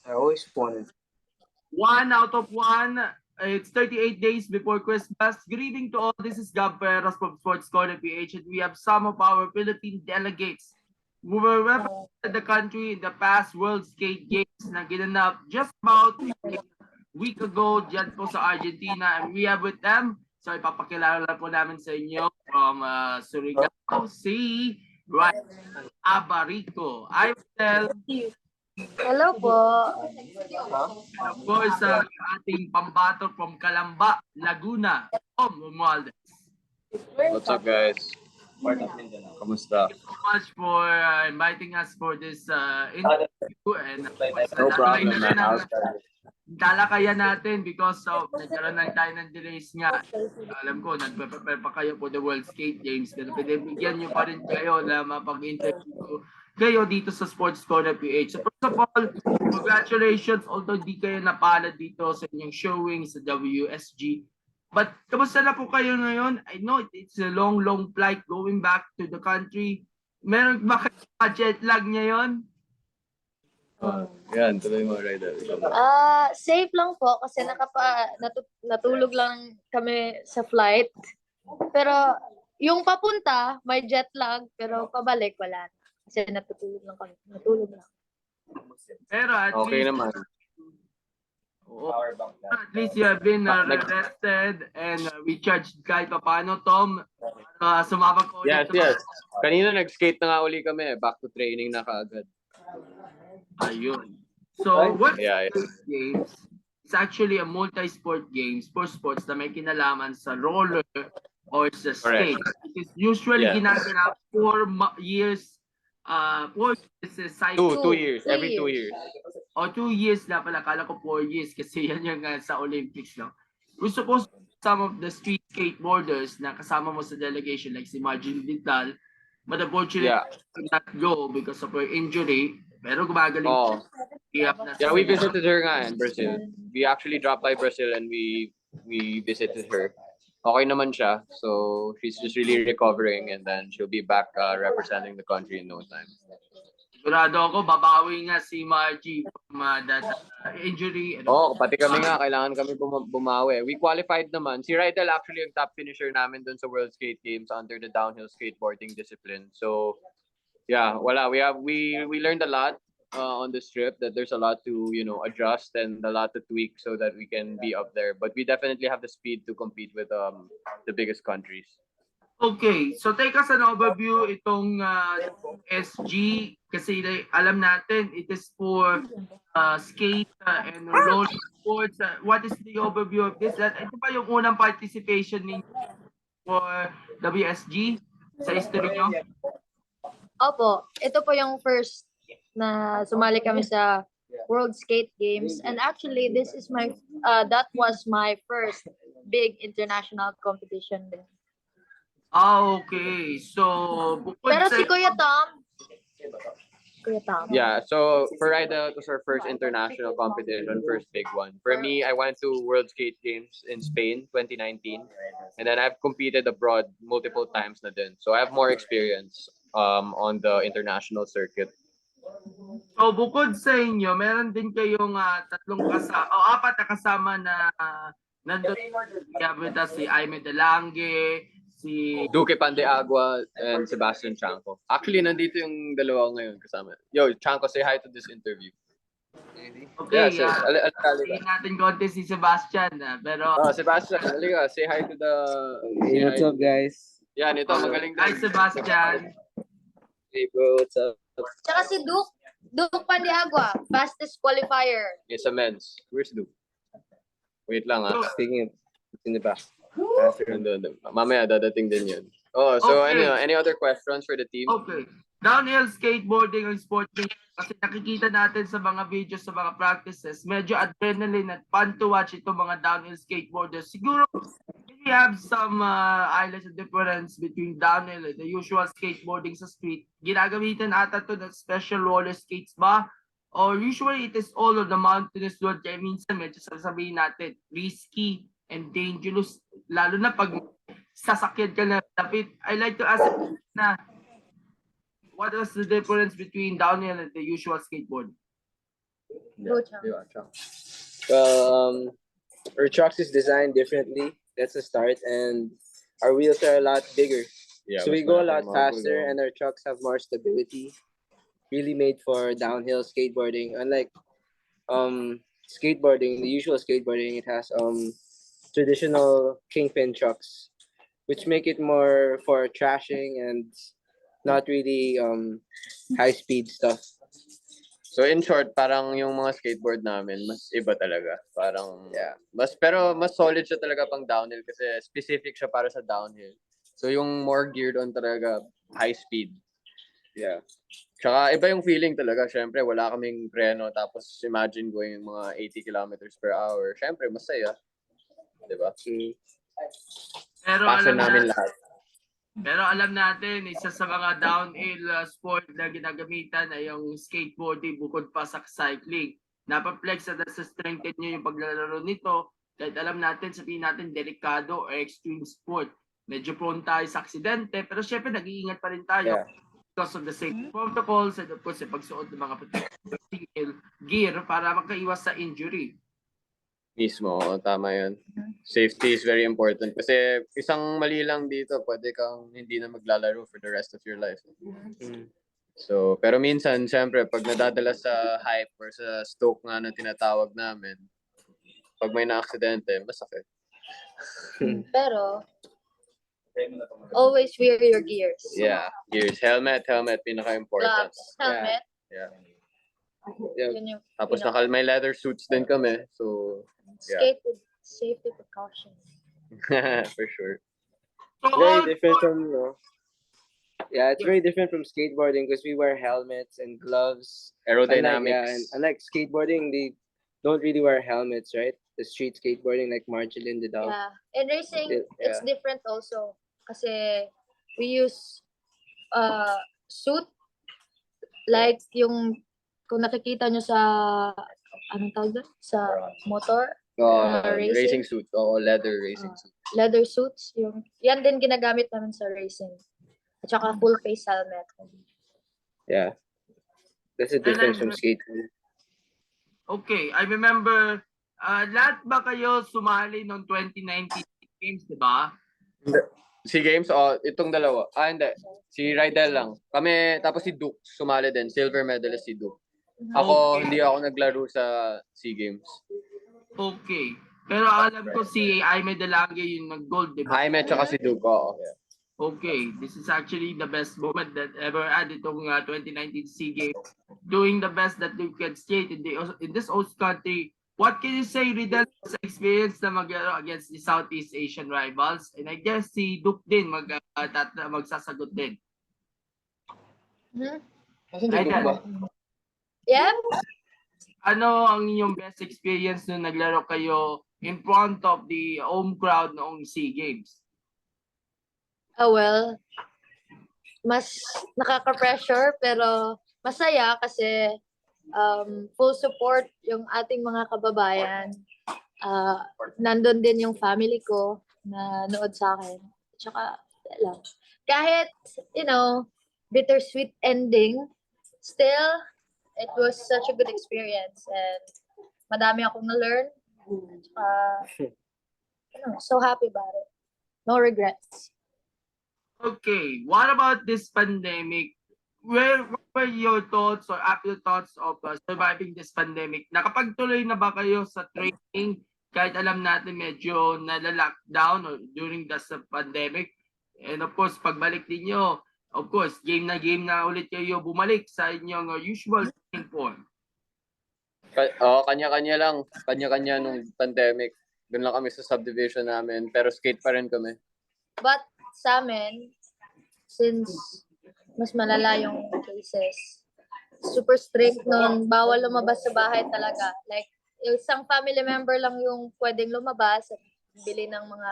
I always wanted. 1 out of 1. It's 38 days before Christmas. Greeting to all. This is Gab Perros from Sports Corner PH, and we have some of our Philippine delegates who were represented the country in the past World Skate Games na ginanap just about a week ago dyan po sa Argentina. And we have with them, so ipapakilala po namin sa inyo from Surigao, si Rydelle Abarico. I will tell. Hello po. And of course, ating pambato from Calamba, Laguna, Tom Romualdez. What's up, guys? Kamusta? Thank you so much for inviting us for this interview. And No problem, man. talakayan natin because nagkaroon lang tayo ng delays nga. Alam ko, nagpe-prepare pa kayo for the World Skate Games. Pero pinibigyan nyo pa rin kayo na mapag-interview kayo dito sa Sports Corner PH. So first of all, congratulations, although di kayo napalad dito sa inyong showing sa WSG. But kamusta na po kayo ngayon? I know it's a long flight going back to the country. Meron ba kayo jet lag ngayon? Yan, tuloy mo, Rydelle. Safe lang po kasi natulog lang kami sa flight. Pero yung papunta, may jet lag, pero pabalik wala. Kasi natulog lang kami. Natulog lang. Pero at Okay least, naman. At least you have been rested and recharged kahit pa paano, Tom. Sumabak ko Yes. Kanina nag-skate na nga uli kami. Back to training na kaagad. Ayun. So, what Yeah. games? It's actually a multi-sport games for sports na may kinalaman sa roller or sa skate. It is usually ginaganap 4 years. 4 years is cycle. 2 years. Every 2 years. O 2 years na pala. Kala ko 4 years kasi yan yung sa Olympics. No? We're supposed to some of the street skateboarders na kasama mo sa delegation like si Margin Vidal, but unfortunately could not go because of her injury. Pero gumagaling. Oh. Yeah, we visited her nga in Brazil. We actually dropped by Brazil and we visited her. Okay naman siya. So she's just really recovering and then she'll be back representing the country in no time. Sigurado ako, babawi nga si Margie from that injury. Pati kami nga, kailangan kami bumawi. We qualified naman. Si Rydelle actually yung top finisher namin dun sa World Skate Games under the downhill skateboarding discipline. So, yeah, we learned a lot on this trip, that there's a lot to, adjust and a lot to tweak so that we can be up there. But we definitely have the speed to compete with the biggest countries. Okay, so take us an overview itong SG kasi alam natin it is for skate and roller sports. What is the overview of this? Ito ba yung unang participation ninyo for WSG sa history nyo? Opo, ito po yung first na sumali kami sa World Skate Games, and actually this is that was my first big international competition din. Okay. So, pero si Kuya Tom. Yeah, so for Rydelle, it was our first international competition, first big one. For me, I went to World Skate Games in Spain 2019, and then I've competed abroad multiple times na din. So I have more experience on the international circuit. So bukod sa inyo, meron din kayong apat na kasama na nandun si Aime Delange, si Duque Pandeagua, and Sebastian Chanco. Actually, nandito yung dalawa ngayon kasama. Yo, Chanco, say hi to this interview. Okay, Hindi natin konti si Sebastian. Pero Sebastian, halika, say hi to the... Hey, what's up, guys? Yan, ito, magaling Hi, Sebastian. Hey, bro, what's up? Tsaka si Duke Pandiagua, fastest qualifier. Yes, sa men's. Where's Duke? Wait lang, Speaking of, in the back. Mamaya, dadating din yun. So any other questions for the team? Okay. Downhill skateboarding and sport kasi nakikita natin sa mga videos, sa mga practices, medyo adrenaline at fun to watch itong mga downhill skateboarders. Siguro, we have some highlights and difference between downhill and the usual skateboarding sa street. Ginagamitan ata to ng special roller skates ba? Or usually it is all on the mountainous road. Kaya minsan medyo sasabihin natin, risky and dangerous. Lalo na pag sasakyan ka na lapit. I like to ask na, what was the difference between downhill and the usual skateboard? Go, Chang. Well, our trucks is designed differently. That's a start, and our wheels are a lot bigger. Yeah, So we mas go a malaki lot ang mga faster, gulong. and our trucks have more stability. Really made for downhill skateboarding. Unlike skateboarding, the usual skateboarding, it has traditional kingpin trucks, which make it more for trashing and not really high speed stuff. So in short, parang yung mga skateboard namin, mas iba talaga. Parang, Yeah. pero mas solid siya talaga pang downhill kasi specific siya para sa downhill. So yung more geared on talaga, high speed. Yeah. Tsaka iba yung feeling talaga. Siyempre, wala kaming preno. Tapos imagine going mga 80 kilometers per hour. Siyempre, masaya. Diba? Pero Passion alam namin natin, lahat. Pero alam natin, isa sa mga downhill sport na ginagamitan ay yung skateboarding bukod pa sa cycling. Napaplex at nasa-strengthen nyo yung paglalaro nito kahit alam natin, sabihin natin, delikado or extreme sport. Medyo prone tayo sa aksidente, pero syempre nag-iingat pa rin tayo because of the safety protocols and of course, yung pagsuot ng mga protective gear para makaiwas sa injury. Mismo, oo, tama yun. Safety is very important. Kasi isang mali lang dito, pwede kang hindi na maglalaro for the rest of your life. So, pero minsan, syempre, pag nadadala sa hype or sa stoke nga na tinatawag namin, pag may na-aksidente, masakit. Pero, always wear your gears. Yeah, gears. Helmet, pinaka-important. Gloves, helmet. Yeah. Yun yung Tapos may pinaka- leather suits din kami. So, skate with safety precautions. for sure. So Very all different from it's very different from skateboarding because we wear helmets and gloves. Aerodynamics. Unlike skateboarding, they don't really wear helmets, right? The street skateboarding, like Marcelin did out. Yeah. And racing, it's Yeah. different also. Kasi we use suit. Like yung, kung nakikita nyo sa, anong tawag doon? Sa motor. Racing suit. Leather racing suit. Leather suits. Yan din ginagamit namin sa racing. At saka full face helmet. Yeah. That's the difference from skating. Okay, I remember, lahat ba kayo sumali noong 2019 games, di ba? Si Games, itong dalawa. Hindi. Si Rydelle lang. Kami, tapos si Duke, sumali din. Silver medalist si Duke. Ako, hindi ako naglaro sa SEA Games. Okay. Pero alam ko si Jaime Delage yung nag-gold, di ba? Jaime tsaka si Duke, oo. Okay, this is actually the best moment that ever had itong 2019 SEA Games. Doing the best that you can skate in this host country. What can you say, Rydelle, sa experience na against the Southeast Asian rivals? And I guess si Duke din magsasagot din. Rydelle, Yeah? ano ang inyong best experience nung naglaro kayo in front of the home crowd noong SEA Games? Well, mas nakaka-pressure pero masaya kasi full support yung ating mga kababayan. Nandun din yung family ko na nood sa akin. Tsaka, lang. Kahit, bittersweet ending, still, it was such a good experience and madami akong na-learn. Tsaka, so happy about it. No regrets. Okay, what about this pandemic? Where were your thoughts or after thoughts of surviving this pandemic? Nakapagtuloy na ba kayo sa training kahit alam natin medyo nala-lockdown or during the pandemic? And of course, pagbalik ninyo, of course, game na ulit kayo bumalik sa inyong usual training form. Kanya-kanya lang. Kanya-kanya nung pandemic. Doon lang kami sa subdivision namin. Pero skate pa rin kami. But sa amin, since mas malala yung cases, super strict nun, bawal lumabas sa bahay talaga. Like, yung isang family member lang yung pwedeng lumabas at bili ng mga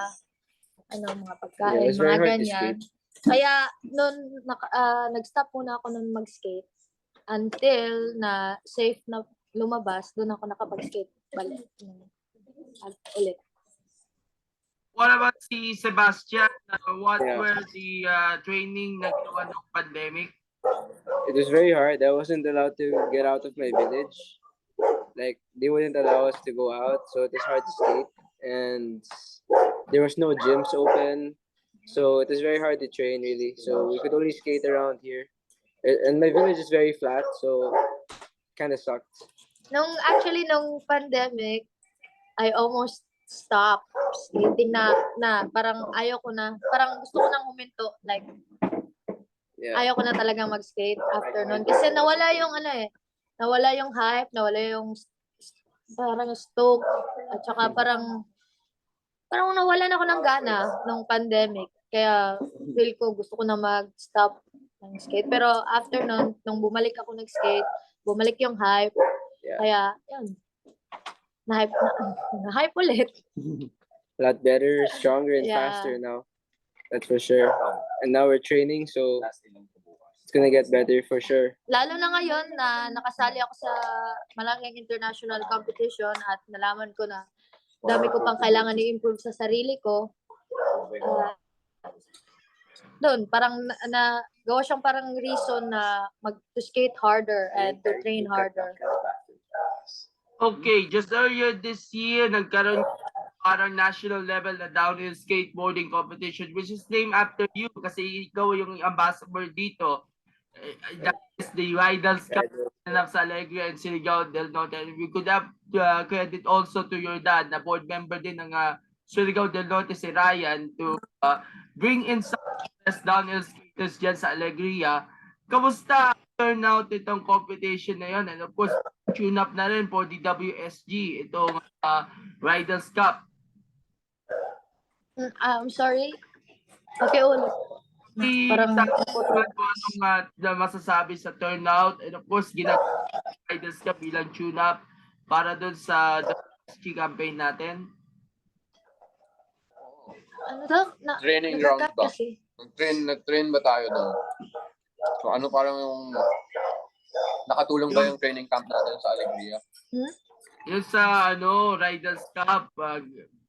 pagkain, mga ganyan. Kaya nun, nag-stop muna ako nun mag-skate until na safe na lumabas, doon ako nakapag-skate balik. Ulit. What about si Sebastian? What were the training na ginawa ng pandemic? It was very hard. I wasn't allowed to get out of my village. Like they wouldn't allow us to go out, so it was hard to skate, and there was no gyms open, so it was very hard to train really. So we could only skate around here, and my village is very flat, so kind of sucked. Nung pandemic, I almost stopped skating na parang ayaw ko na, parang gusto ko nang huminto, like Yeah, ayaw ko na talagang mag-skate after nun. Kasi nawala yung nawala yung hype, nawala yung parang stoke, at saka parang nawalan ako ng gana nung pandemic. Kaya feel ko gusto ko na mag-stop ng skate. Pero after nun, nung bumalik ako nag-skate, bumalik yung hype. yeah. Kaya, yun. Na-hype ulit. A lot better, stronger, and Yeah. faster now. That's for sure. And now we're training, so it's gonna get better for sure. Lalo na ngayon na nakasali ako sa malaking international competition at nalaman ko na dami ko pang kailangan i-improve sa sarili ko. Doon, parang gawa siyang parang reason na to skate harder and to train harder. Okay, just earlier this year, nagkaroon parang national level na downhill skateboarding competition which is named after you kasi ikaw yung ambassador dito. That is the Rydelle and sa Alegria and Surigao del Norte. And we could have credit also to your dad na board member din ng Surigao del Norte, si Ryan, to bring in some downhill skaters dyan sa Alegria. Kamusta turnout itong competition na yon? And of course, tune up na rin for the WSG, itong Rydell's Cup. I'm sorry. Okay, ulit. Parang anong masasabi sa turnout, and of course ginagawa ka bilang tune-up para doon sa WSG campaign natin. ano daw? Training ground ba? Kasi. Nag-train ba tayo doon? So ano parang yung nakatulong ba yung training camp natin sa Alegria? Yun sa Rydell's Cup,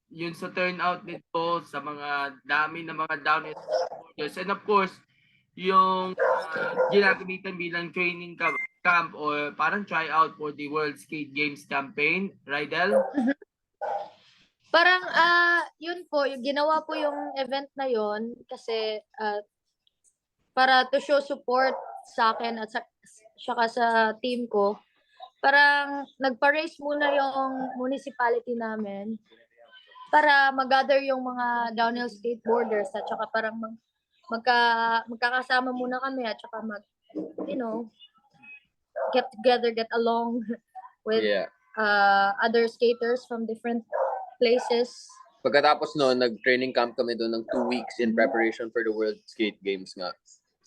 yun sa turnout nito sa mga dami ng mga downhill skateboarders, and of course yung ginagamitan bilang training camp or parang tryout for the World Skate Games campaign, Rydell? Parang yun po, yung ginawa po yung event na yun kasi para to show support sa akin at saka sa team ko. Parang nagpa-race muna yung municipality namin para mag-gather yung mga downhill skateboarders at saka parang magkakasama muna kami at saka get together, get along with other skaters from different places. Pagkatapos noon, nag-training camp kami doon ng 2 weeks in preparation for the World Skate Games nga.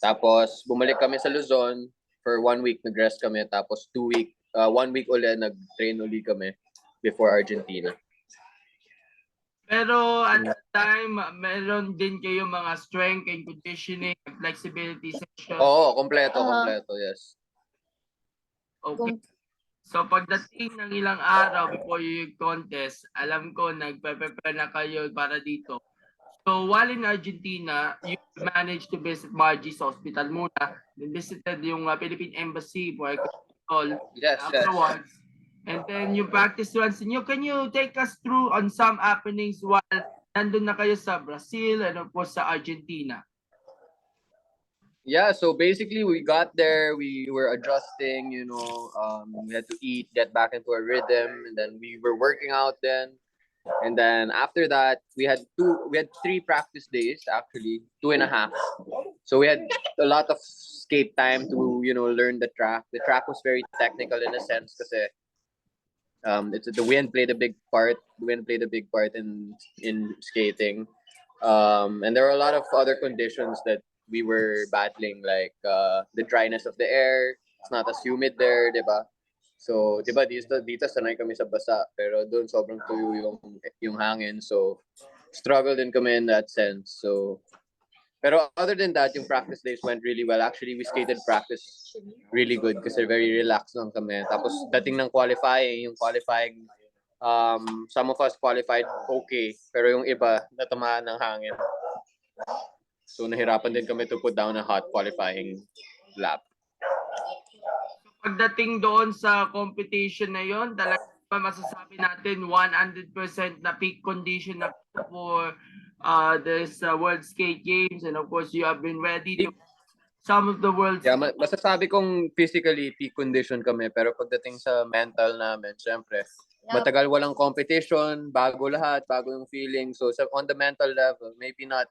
Tapos bumalik kami sa Luzon for 1 week, nag-rest kami. Tapos 1 week ulit, nag-train uli kami before Argentina. Pero at that time, meron din kayo mga strength and conditioning, flexibility session. Oo, kompleto, yes. Okay. So pagdating ng ilang araw before yung contest, alam ko nagpe-prepare na kayo para dito. So while in Argentina, you managed to visit Margie's hospital muna. Then visited yung Philippine Embassy for a call afterwards. Yes. And then yung practice runs niyo, can you take us through on some happenings while nandun na kayo sa Brazil and of course sa Argentina? Yeah, so basically we got there, we were adjusting, we had to eat, get back into a rhythm, and then we were working out then. And then after that, we had 3 practice days, actually, 2.5. So we had a lot of skate time to, learn the track. The track was very technical in a sense kasi the wind played a big part. The wind played a big part in skating. And there were a lot of other conditions that we were battling, like the dryness of the air. It's not as humid there, diba? So, diba, dito sanay kami sa basa, pero doon sobrang tuyo yung hangin. So, struggle din kami in that sense. So, pero other than that, yung practice days went really well. Actually, we skated practice really good kasi very relaxed lang kami. Tapos, dating ng qualifying, some of us qualified okay, pero yung iba, natamaan ng hangin. So, nahirapan din kami to put down a hot qualifying lap. pagdating doon sa competition na yon, talaga ba masasabi natin 100% na peak condition na for this World Skate Games, and of course you have been ready to some of the world's Yeah, masasabi kong physically peak condition kami, pero pagdating sa mental namin, syempre, matagal walang competition, bago lahat, bago yung feeling. So on the mental level, maybe not,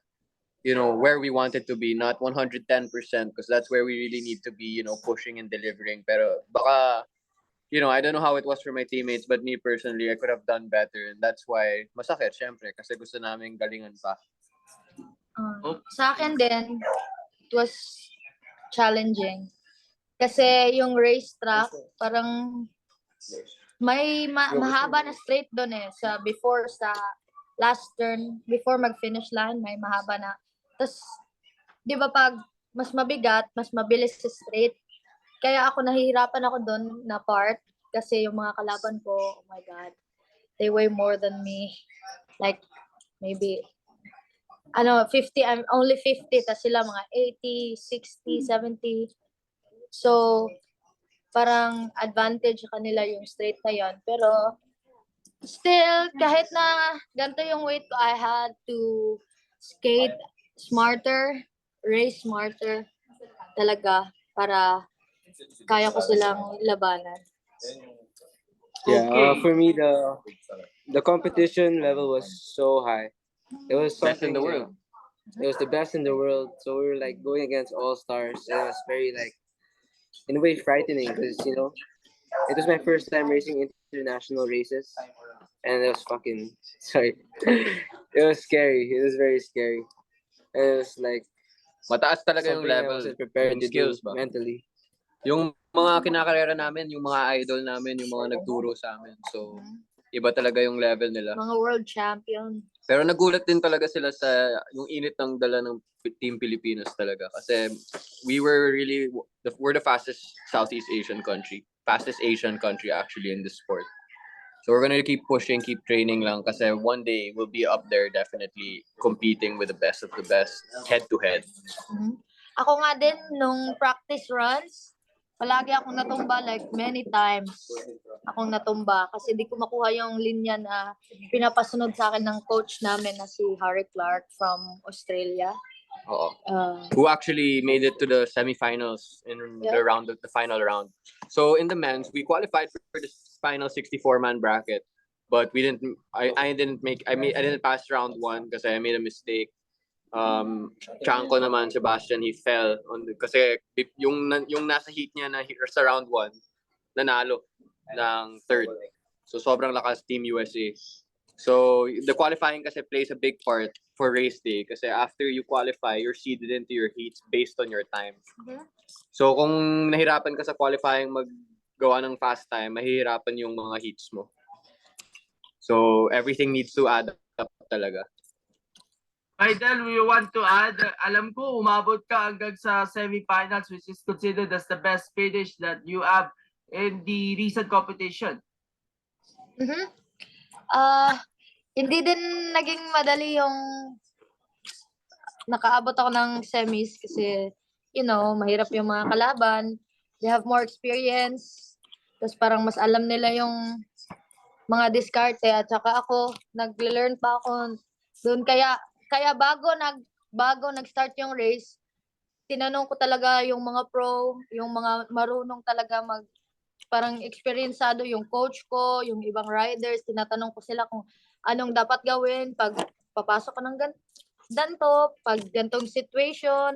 where we wanted to be, not 110%, because that's where we really need to be, pushing and delivering. Pero baka, I don't know how it was for my teammates, but me personally, I could have done better. And that's why, masakit, syempre, kasi gusto namin galingan pa. Sa akin din, it was challenging. Kasi yung racetrack, parang may mahaba na straight doon eh. Sa last turn, before mag-finish line, may mahaba na. Tapos, di ba pag mas mabigat, mas mabilis sa straight. Kaya ako nahihirapan ako doon na part. Kasi yung mga kalaban ko, oh my God, they weigh more than me. Like, maybe 50, I'm only 50, tas sila mga 80, 60, 70. So, parang advantage sa kanila yung straight na yon. Pero, still, kahit na ganito yung weight ko, I had to skate smarter, race smarter talaga para kaya ko silang labanan. Yeah, Okay. for me, the competition level was so high. It was Best something, in the world. It was the best in the world. So we were like going against all stars. It was very like, in a way, frightening because it was my first time racing international races, and it was fucking sorry. It was scary. It was very scary. And it was like Mataas talaga yung something I level, wasn't prepared yung to skills do ba? mentally. Yung mga kinakarera namin, yung mga idol namin, yung mga nagturo sa amin. So, iba talaga yung level nila. Mga world champion. Pero nagulat din talaga sila sa yung init ng dala ng Team Pilipinas talaga. Kasi we're the fastest Southeast Asian country. Fastest Asian country actually in this sport. So we're gonna keep pushing, keep training lang. Kasi one day, we'll be up there definitely competing with the best of the best, head to head. Ako nga din, nung practice runs, palagi akong natumba, like many times akong natumba kasi di ko makuha yung linya na pinapasunod sa akin ng coach namin na si Harry Clark from Australia. Oo. Who actually made it to the semifinals in the final round. So in the men's, we qualified for the final 64-man bracket, but we didn't. I didn't pass round 1 kasi I made a mistake. Chanko naman, Sebastian, he fell kasi yung nasa heat niya na sa round 1, nanalo ng third. So sobrang lakas Team USA. So the qualifying kasi plays a big part for race day kasi after you qualify, you're seeded into your heats based on your time. So kung nahirapan ka sa qualifying maggawa ng fast time, mahihirapan yung mga heats mo. So everything needs to add up talaga. Rydelle, we want to add, alam ko, umabot ka hanggang sa semifinals, which is considered as the best finish that you have in the recent competition. Hindi din naging madali yung nakaabot ako ng semis kasi, mahirap yung mga kalaban. They have more experience. Tapos parang mas alam nila yung mga diskarte at saka ako, nag-learn pa ako doon. Kaya bago nag-start yung race, tinanong ko talaga yung mga pro, yung mga marunong talaga parang experiencado yung coach ko, yung ibang riders, tinatanong ko sila kung anong dapat gawin pag papasok ka ng ganito, pag gantong situation.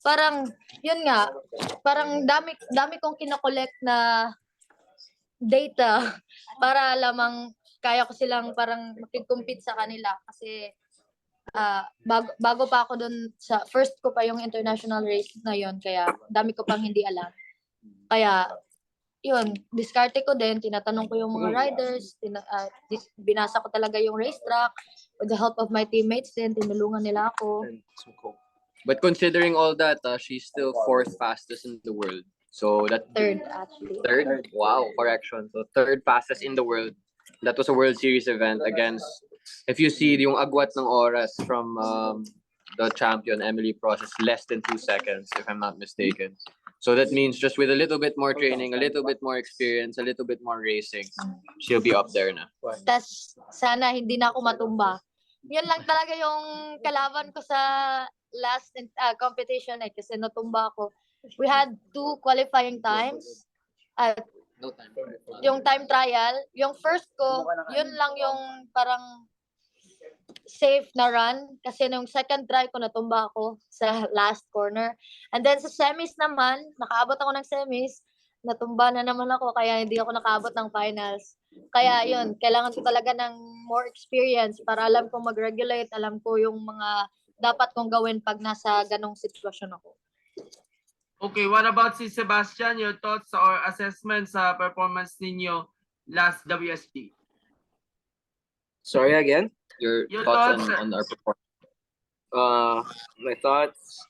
Parang, yun nga, parang dami kong kinokollect na data para lamang kaya ko silang parang makipag-compete sa kanila kasi bago pa ako dun sa first ko pa yung international race na yun, kaya dami ko pang hindi alam. Kaya yun, diskarte ko din, tinatanong ko yung mga riders, binasa ko talaga yung racetrack with the help of my teammates din, tinulungan nila ako. But considering all that, she's still 4th fastest in the world. So that Third, actually. Third? Wow, correction. So 3rd fastest in the world. That was a World Series event against, if you see yung agwat ng oras from the champion, Emily Prost, is less than 2 seconds, if I'm not mistaken. So that means just with a little bit more training, a little bit more experience, a little bit more racing, she'll be up there na. Tas sana hindi na ako matumba. Yun lang talaga yung kalaban ko sa last competition kasi natumba ako. We had 2 qualifying times. At No time. yung time trial, yung first ko, yun lang yung parang safe na run kasi nung second try ko natumba ako sa last corner. And then sa semis naman, nakaabot ako ng semis, natumba na naman ako kaya hindi ako nakaabot ng finals. Kaya yun, kailangan ko talaga ng more experience para alam ko mag-regulate, alam ko yung mga dapat kong gawin pag nasa ganong sitwasyon ako. Okay, what about si Sebastian? Your thoughts or assessment sa performance ninyo last WSG? Sorry again. Your Your thoughts thoughts, on our performance? My thoughts.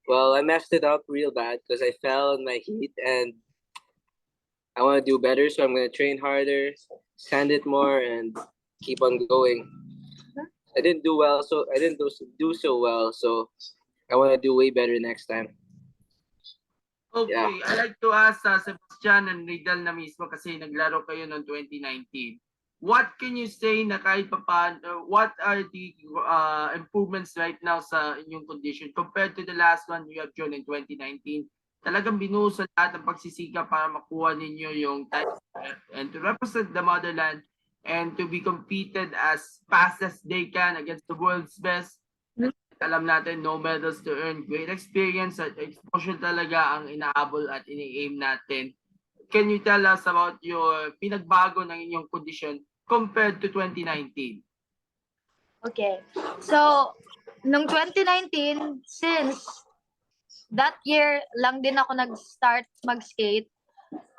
Well, I messed it up real bad because I fell in my heat and I want to do better, so I'm gonna train harder, sand it more, and keep on going. I didn't do well, so I didn't do so well, so I want to do way better next time. Okay, Yeah. I'd like to ask Sebastian and Rydelle na mismo kasi naglaro kayo noong 2019. What can you say na kahit papaano, what are the improvements right now sa inyong condition compared to the last one you have shown in 2019? Talagang binuhos sa lahat ng pagsisika para makuha ninyo yung time and to represent the motherland and to be competed as fast as they can against the world's best. Alam natin, no medals to earn. Great experience at exposure talaga ang inaabol at ini-aim natin. Can you tell us about your pinagbago ng inyong kondisyon compared to 2019? Okay. So, nung 2019, since that year lang din ako nag-start mag-skate,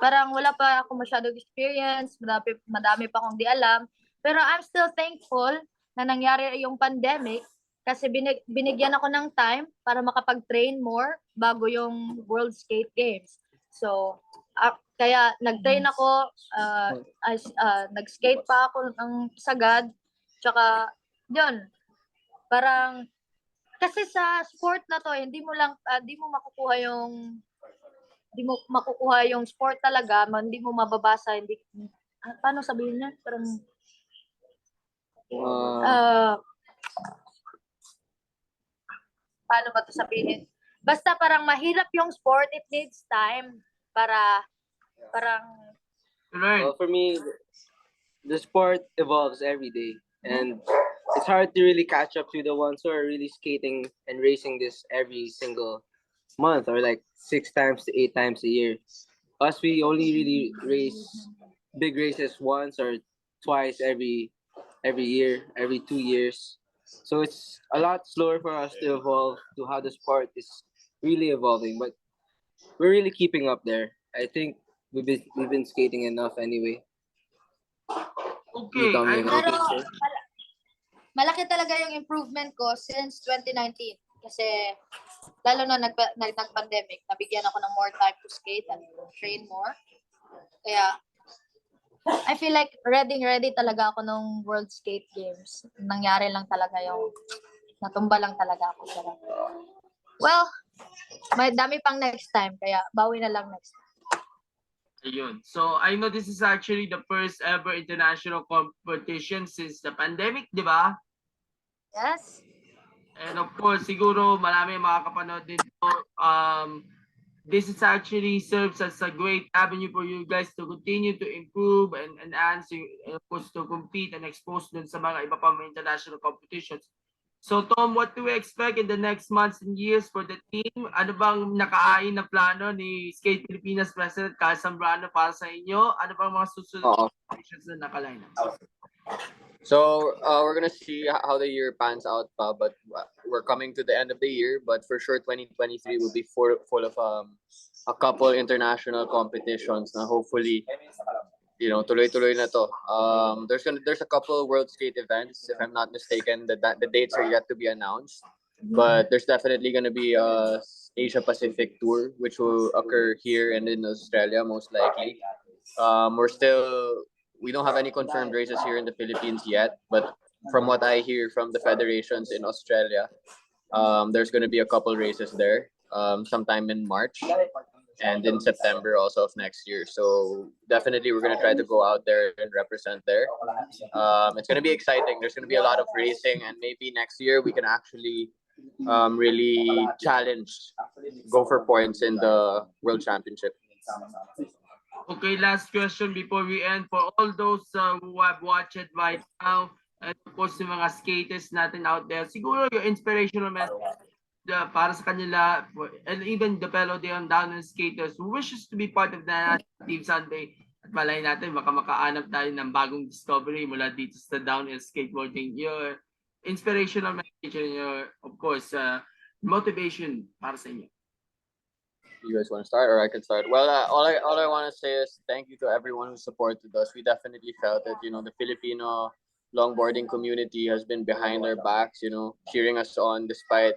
parang wala pa ako masyadong experience, madami pa akong di alam. Pero I'm still thankful na nangyari yung pandemic kasi binigyan ako ng time para makapag-train more bago yung World Skate Games. So, kaya nag-train ako, nag-skate pa ako ng sagad, tsaka yun, parang kasi sa sport na to, hindi mo makukuha yung sport talaga, hindi mo mababasa, paano sabihin na? Parang paano ba to sabihin? Basta parang mahirap yung sport, it needs time para parang Right. Well, for me, the sport evolves every day, and it's hard to really catch up to the ones who are really skating and racing this every single month or like 6 times to 8 times a year. Us, we only really race big races once or twice every year, every 2 years. So it's a lot slower for us to evolve to how the sport is really evolving, but we're really keeping up there. I think we've been skating enough anyway. Okay. pero malaki talaga yung improvement ko since 2019 kasi lalo na nag-pandemic, nabigyan ako ng more time to skate and train more. Kaya I feel like ready talaga ako nung World Skate Games. Nangyari lang talaga yung natumba lang talaga ako. Well, may dami pang next time kaya bawi na lang next time. Ayun. So, I know this is actually the first ever international competition since the pandemic, di ba? Yes. And of course, siguro marami makakapanood dito. This is actually serves as a great avenue for you guys to continue to improve and enhance, and of course, to compete and expose dun sa mga iba pang international competitions. So, Tom, what do we expect in the next months and years for the team? Ano bang nakaain na plano ni Skate Pilipinas President Carl Zambrano para sa inyo? Ano bang mga susunod competitions na nakaline up? So we're gonna see how the year pans out, but we're coming to the end of the year. But for sure, 2023 will be full of a couple international competitions. Na hopefully, tuloy-tuloy na to. There's a couple World Skate events, if I'm not mistaken. The dates are yet to be announced, but there's definitely gonna be a Asia Pacific tour, which will occur here and in Australia most likely. We don't have any confirmed races here in the Philippines yet, but from what I hear from the federations in Australia, there's going to be a couple races there. sometime in March and in September also of next year. So definitely we're gonna try to go out there and represent there. It's gonna be exciting. There's gonna be a lot of racing, and maybe next year we can actually really challenge, go for points in the World Championship. Okay, last question before we end. For all those who have watched it right now, and of course yung mga skaters natin out there, siguro yung inspirational message para sa kanila, and even the fellow on downhill skaters who wishes to be part of the Team Sunday. At malay natin, baka makaanap tayo ng bagong discovery mula dito sa downhill skateboarding. Your inspirational message and your, of course, motivation para sa inyo. You guys want to start, or I can start? Well, all I want to say is thank you to everyone who supported us. We definitely felt that, you know, the Filipino longboarding community has been behind our backs, you know, cheering us on despite,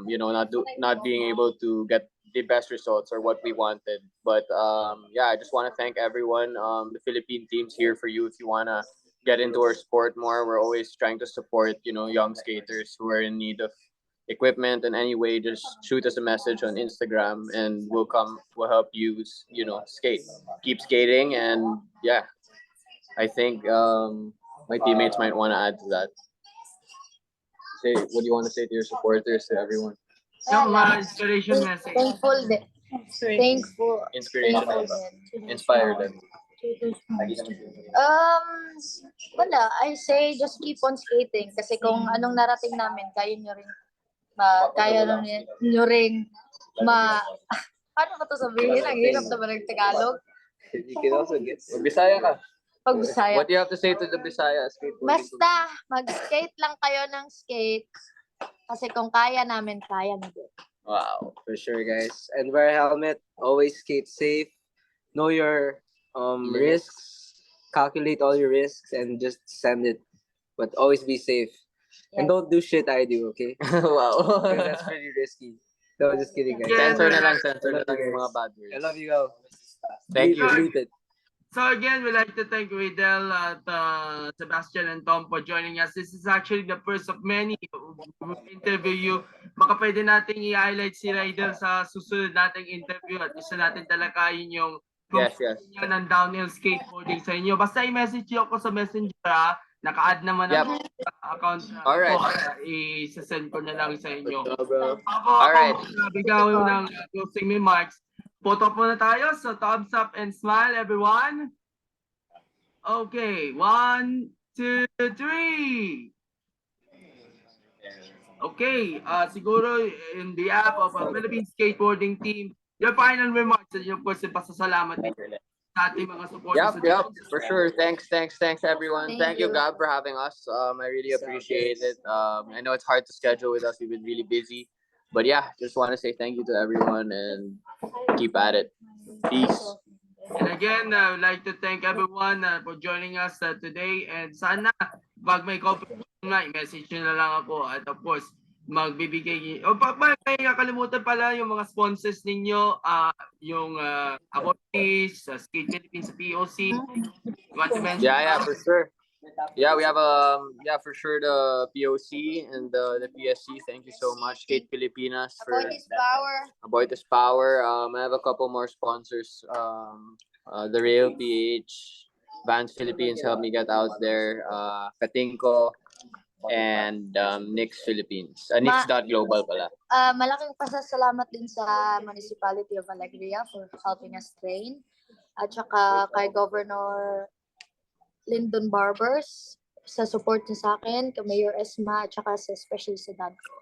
you know, not being able to get the best results or what we wanted. But yeah, I just want to thank everyone, the Philippine teams here for you. If you want to get into our sport more, we're always trying to support, you know, young skaters who are in need of equipment in any way. Just shoot us a message on Instagram and we'll help you, you know, skate, keep skating. And yeah, I think my teammates might want to add to that. Say, what do you want to say to your supporters, to everyone? Yung inspiration message. Thankful din. Thankful. Inspirational ba? Inspire them. Wala. I say just keep on skating kasi kung anong narating namin, kaya nyo rin paano ko to sabihin? Ang hirap naman ng Tagalog. You can also get Bisaya ka. Pag Bisaya. What do you have to say to the Bisaya skateboarding? Basta, mag-skate lang kayo ng skate. Kasi kung kaya namin, kaya na din. Wow. for sure, guys. And wear a helmet. Always skate safe. Know your risks. Calculate all your risks and just send it. But always be safe. And don't do shit I do, okay? Wow. Because that's pretty risky. No, just kidding, guys. Yeah. Censor na lang yung mga bad words. I love you, go. Thank you. Delete it. So again, we'd like to thank Rydelle, Sebastian, and Tom for joining us. This is actually the first of many interview you. Baka pwede nating i-highlight si Rydelle sa susunod nating interview at gusto natin talakayin yung Yes. niya ng downhill skateboarding sa inyo. Basta i-message niyo ako sa Messenger, ha? Naka-add naman ang account Alright. ko. I-send ko na lang sa inyo. Bro. Alright. Bigyan ko ng closing remarks. Photo po na tayo. So thumbs up and smile, everyone. Okay. 1, 2, 3. Okay. Siguro in behalf of a Philippine skateboarding team, your final remarks and of course, pasasalamat din sa ating mga supporters. Yep, for sure. Thanks everyone. Thank you, Thank you. Gab, for having us. I really appreciate it. I know it's hard to schedule with us. We've been really busy. But yeah, just want to say thank you to everyone and keep at it. Peace. And again, I would like to thank everyone for joining us today. And sana, pag may competition nga, i-message nyo na lang ako. At of course, magbibigay. O pag may nakalimutan pala yung mga sponsors ninyo, yung About This, Skate Philippines, sa POC. You want to mention? Yeah, for sure. Yeah, we have for sure the POC and the PSC. Thank you so much, Skate Pilipinas, for Avoid this power. Avoid this power. I have a couple more sponsors. The Rail PH, Vans Philippines helped me get out there. Katinko, and Nix Philippines. Nix.global pala. Malaking pasasalamat din sa Municipality of Alegria for helping us train. At saka kay Governor Lyndon Barbers sa support niya sa akin, kay Mayor Esma, at saka especially sa dad ko,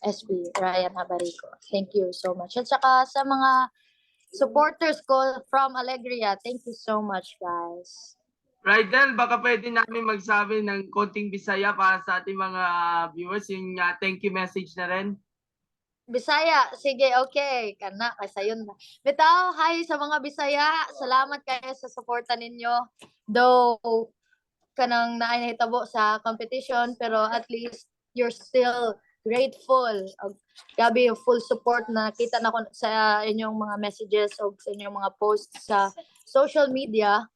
SP Ryan Habarico. Thank you so much. At saka sa mga supporters ko from Alegria, thank you so much, guys. Rydelle, baka pwede namin magsabi ng konting Bisaya para sa ating mga viewers, yung thank you message na rin. Bisaya, sige, okay. Kana, kaysa yun na. Bitaw, hi sa mga Bisaya. Salamat kayo sa suporta ninyo. Though, kanang nainahitabo sa competition, pero at least you're still grateful. Gabi yung full support na kita na ko sa inyong mga messages o sa inyong mga posts sa social media.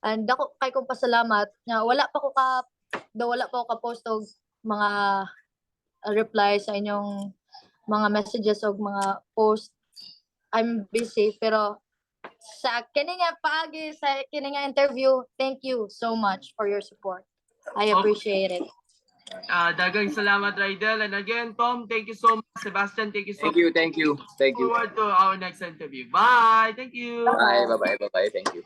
And ako kay kong pasalamat na wala pa ko ka-post og mga reply sa inyong mga messages o mga post. I'm busy, pero sa kini nga paagi sa kini nga interview, thank you so much for your support. I appreciate it. Dagang salamat, Rydelle. And again, Tom, thank you so much. Sebastian, thank you so much. Thank you. Forward to our next interview. Bye. Thank you. Bye. Thank you.